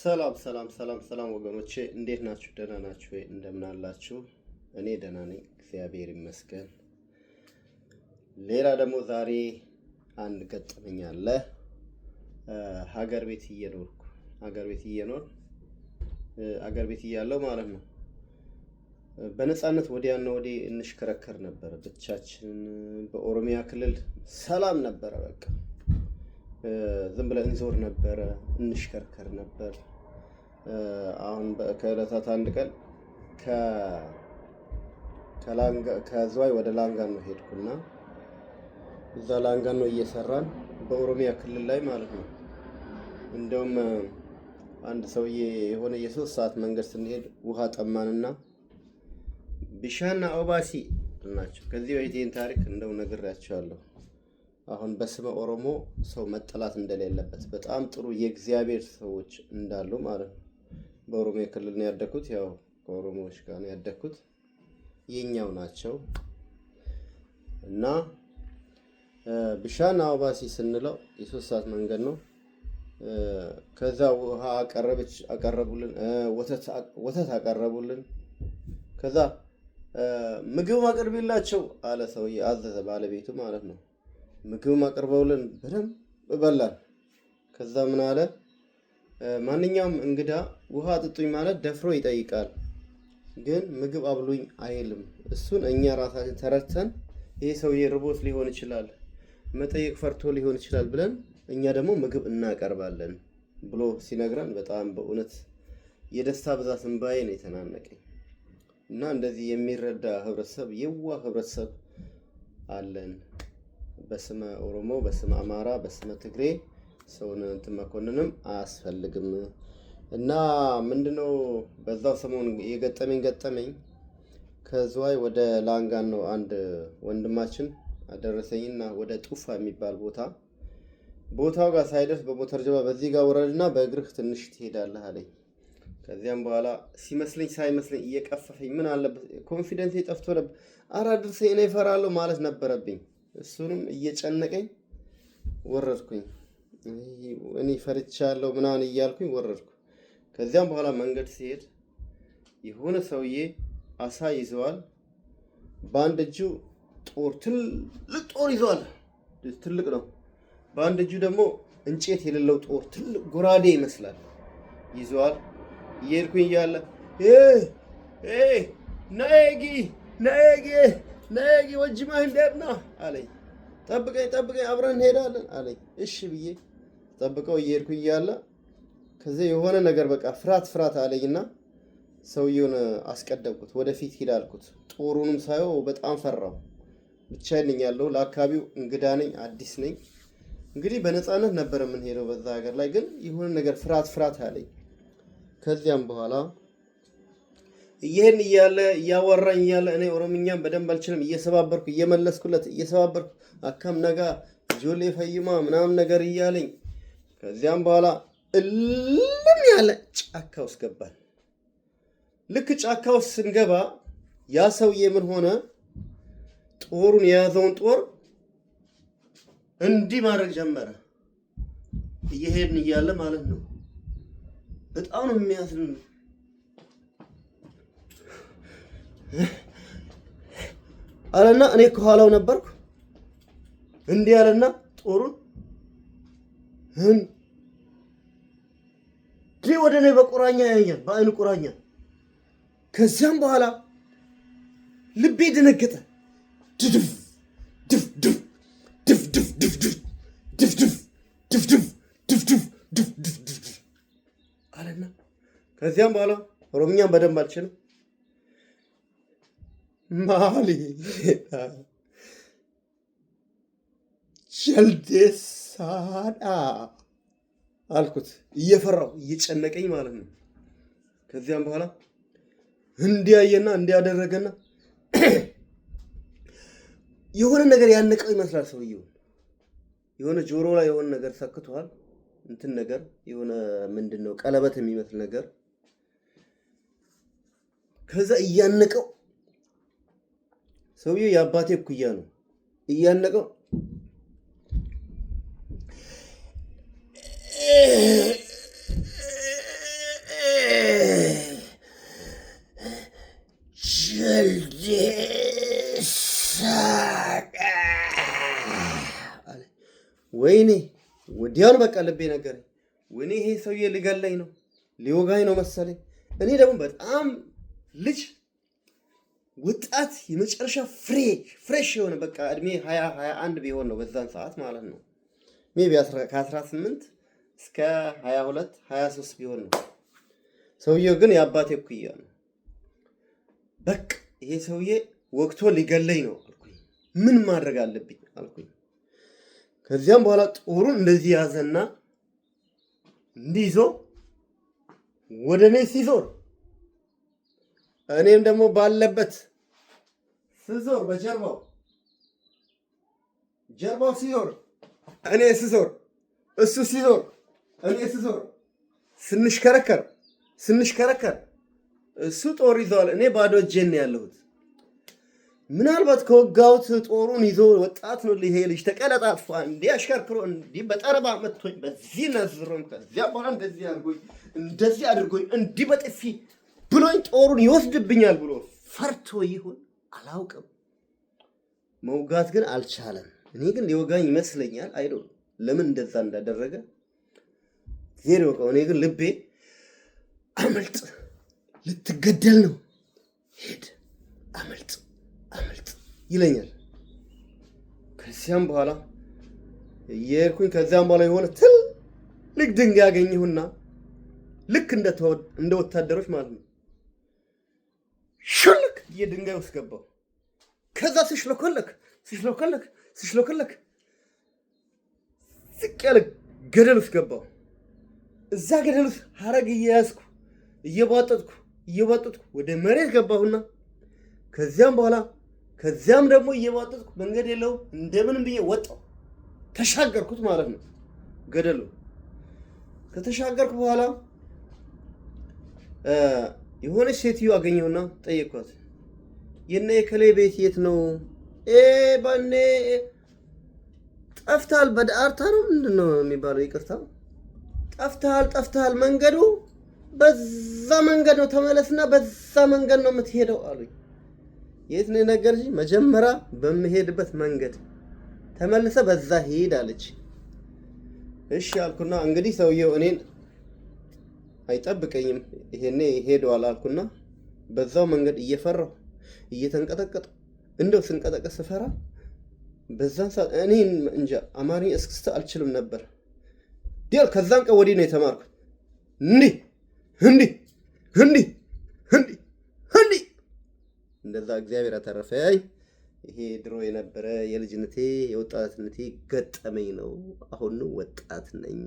ሰላም ወገኖቼ እንዴት ናችሁ? ደህና ናችሁ ወይ? እንደምን አላችሁ? እኔ ደህና ነኝ፣ እግዚአብሔር ይመስገን። ሌላ ደግሞ ዛሬ አንድ ገጠመኝ አለ። ሀገር ቤት እያለሁ ማለት ነው በነፃነት ወዲያና ወዲህ እንሽከረከር ነበር ብቻችንን። በኦሮሚያ ክልል ሰላም ነበረ። በቃ ዝም ብለን እንዞር ነበረ፣ እንሽከርከር ነበር። አሁን ከዕለታት አንድ ቀን ከዝዋይ ወደ ላንጋኖ ሄድኩና እዛ ላንጋኖ እየሰራን በኦሮሚያ ክልል ላይ ማለት ነው። እንደውም አንድ ሰውዬ የሆነ የ3 ሰዓት መንገድ ስንሄድ ውሃ ጠማንና ቢሻና ኦባሲ ናቸው። ከዚህ በፊት ይህን ታሪክ እንደው ነግሬያቸዋለሁ። አሁን በስመ ኦሮሞ ሰው መጠላት እንደሌለበት በጣም ጥሩ የእግዚአብሔር ሰዎች እንዳሉ ማለት ነው። በኦሮሚያ ክልል ነው ያደኩት። ያው ከኦሮሞዎች ጋር ነው ያደኩት፣ የኛው ናቸው። እና ቢሻና ኦባሲ ስንለው የ3 ሰዓት መንገድ ነው። ከዛ ውሃ አቀረቡልን፣ ወተት አቀረቡልን። ከዛ ምግብ አቅርቢላቸው አለ ሰውዬ፣ አዘዘ ባለቤቱ ማለት ነው። ምግብ አቅርበውልን በደንብ በላን። ከዛ ምን አለ፣ ማንኛውም እንግዳ ውሃ አጥጡኝ ማለት ደፍሮ ይጠይቃል፣ ግን ምግብ አብሉኝ አይልም። እሱን እኛ ራሳችን ተረድተን ይሄ ሰውዬ ርቦት ሊሆን ይችላል፣ መጠየቅ ፈርቶ ሊሆን ይችላል ብለን እኛ ደግሞ ምግብ እናቀርባለን ብሎ ሲነግረን በጣም በእውነት የደስታ ብዛት እንባዬ ነው የተናነቀኝ። እና እንደዚህ የሚረዳ ህብረተሰብ፣ የዋህ ህብረተሰብ አለን። በስመ ኦሮሞ፣ በስመ አማራ፣ በስመ ትግሬ ሰውን እንትን መኮንንም አያስፈልግም። እና ምንድነው በዛው ሰሞን ገጠመኝ ከዝዋይ ወደ ላንጋኖ አንድ ወንድማችን አደረሰኝና ወደ ጡፋ የሚባል ቦታው ጋር ሳይደርስ በሞተር ጀባ በዚህ ጋር ወረድና በእግርህ ትንሽ ትሄዳለህ አለኝ። ከዚያም በኋላ ሲመስለኝ ሳይመስለኝ እየቀፈፈኝ ምን አለበት ኮንፊደንስ ጠፍቶ ነበር። ኧረ አድርሰኝ እኔ እፈራለሁ ማለት ነበረብኝ። እሱንም እየጨነቀኝ ወረድኩኝ። እኔ ፈርቻለሁ ምናምን እያልኩኝ ወረድኩ። ከዚያም በኋላ መንገድ ሲሄድ የሆነ ሰውዬ አሳ ይዘዋል። በአንድ እጁ ትልቅ ጦር ይዘዋል፣ ትልቅ ነው። በአንድ እጁ ደግሞ እንጨት የሌለው ጦር ትልቅ ጎራዴ ይመስላል ይዘዋል። እየሄድኩኝ እያለ ነጊ ወጅማ እንደና አለኝ። ጠብቀኝ አብረን እንሄዳለን አለኝ። እሺ ብዬ ጠብቀው እየሄድኩኝ እያለ ከዚህ የሆነ ነገር በቃ ፍርሃት አለኝና ሰውየውን አስቀደምኩት። ወደፊት ሂድ አልኩት። ጦሩንም ሳየው በጣም ፈራው። ብቻዬን ነኝ ያለው፣ ለአካባቢው እንግዳ ነኝ፣ አዲስ ነኝ። እንግዲህ በነፃነት ነበር የምንሄደው በዛ ሀገር ላይ፣ ግን የሆነ ነገር ፍርሃት አለኝ። ከዚያም በኋላ ይሄን እያወራኝ እያለ እኔ ኦሮምኛም በደንብ አልችልም፣ እየሰባበርኩ አካም ነጋ ጆሌ ፈይማ ምናምን ነገር እያለኝ፣ ከዚያም በኋላ እልም ያለ ጫካ ውስጥ ገባን። ልክ ጫካ ውስጥ ስንገባ ያ ሰውዬ ምን ሆነ፣ ጦሩን የያዘውን ጦር እንዲህ ማድረግ ጀመረ። እየሄድን እያለ ማለት ነው። በጣም ነው የሚያስልን። አለና እኔ ከኋላው ነበርኩ። እንዲህ ያለና ጦሩን ወደ እኔ በቁራኛ ያያል፣ በአይኑ ቁራኛ። ከዚያም በኋላ ልቤ ደነገጠ። አለና ከዚያም በኋላ ኦሮምኛም በደንብ አልችልም። ማሊ ጀልዴሳዳ አልኩት፣ እየፈራው እየጨነቀኝ ማለት ነው። ከዚያም በኋላ እንዲያየና እንዲያደረገና የሆነ ነገር ያነቀው ይመስላል ሰውየው። የሆነ ጆሮ ላይ የሆነ ነገር ሰክቷል። እንትን ነገር የሆነ ምንድነው ቀለበት የሚመስል ነገር። ከዛ እያነቀው ሰውየው የአባቴ እኩያ ነው። እያነቀው ወዲያውኑ በቃ ልቤ ነገረኝ። ወይኔ ይሄ ሰውዬ ሊገለኝ ነው ሊወጋኝ ነው መሰለኝ። እኔ ደግሞ በጣም ልጅ ወጣት የመጨረሻ ፍሬሽ የሆነ በቃ እድሜ 21 ቢሆን ነው በዛን ሰዓት ማለት ነው። ሜቢ ከ18 እስከ 22 23 ቢሆን ነው። ሰውየው ግን የአባቴ እኩያ ነው። በቃ ይሄ ሰውዬ ወቅቶ ሊገለኝ ነው አልኩኝ። ምን ማድረግ አለብኝ አልኩኝ። ከዚያም በኋላ ጦሩን እንደዚህ ያዘና እንዲይዞ ወደ እኔ ሲዞር እኔም ደግሞ ባለበት ስዞር በጀርባው ሲዞር እኔ ስዞር እሱ ሲዞር እኔ ስዞር ስንሽከረከር እሱ ጦር ይዘዋል፣ እኔ ባዶ እጄን ነው ያለሁት። ምናልባት ከወጋሁት ጦሩን ይዞ ወጣት ነው ይሄ ልጅ ተቀለጣጥፏ እንዲህ አሽከርክሮ እንዲህ በጠረባ መጥቶኝ በዚህ ነዝሮኝ ከዚያ በኋላ እንደዚህ አድርጎኝ እንዲህ በጥፊ ብሎኝ ጦሩን ይወስድብኛል ብሎ ፈርቶ ይሁን አላውቅም። መውጋት ግን አልቻለም። እኔ ግን ሊወጋኝ ይመስለኛል። አይዶ ለምን እንደዛ እንዳደረገ ዜሮ ወቀው። እኔ ግን ልቤ አመልጥ፣ ልትገደል ነው፣ ሄድ፣ አመልጥ ይለኛል። ከዚያም በኋላ የሄድኩኝ ከዚያም በኋላ የሆነ ትልቅ ድንጋይ ያገኘሁና ልክ እንደ ወታደሮች ማለት ነው ሹልክ የድንጋይ ውስጥ ገባሁ። ከዛ ስሽለኮለክ ዝቅ ያለ ገደል ውስጥ ገባሁ። እዛ ገደል ውስጥ ሀረግ እየያዝኩ እየቧጠጥኩ ወደ መሬት ገባሁና ከዚያም ደግሞ እየቧጠጥኩ መንገድ የለው እንደምንም ብዬ ወጣሁ። ተሻገርኩት ማለት ነው ገደሉ። ከተሻገርኩ በኋላ የሆነች ሴትዮ አገኘሁና ጠየቅኳት። የነ የከሌ ቤት የት ነው? ባኔ ጠፍታል። በዳርታ ነው ምንድን ነው የሚባለው? ይቅርታ ጠፍታል። መንገዱ በዛ መንገድ ነው፣ ተመለስና በዛ መንገድ ነው የምትሄደው አሉኝ። የት ነው የነገርሽኝ? መጀመሪያ በምሄድበት መንገድ ተመልሰ በዛ ሄድ አለች። እሺ አልኩና እንግዲህ ሰውየው እኔን አይጠብቀኝም ይሄኔ ሄደዋል አልኩና በዛው መንገድ እየፈራሁ እየተንቀጠቀጠ እንደው ስንቀጠቀጥ ስፈራ በዛን ሰዓት እኔ እንጃ አማርኛ እስክስታ አልችልም ነበር። ዲያል ከዛን ቀን ወዲህ ነው የተማርኩት። እንዲህ እንደዛ እግዚአብሔር አተረፈኝ። ይሄ ድሮ የነበረ የልጅነቴ የወጣትነቴ ገጠመኝ ነው። አሁን ወጣት ነኝ።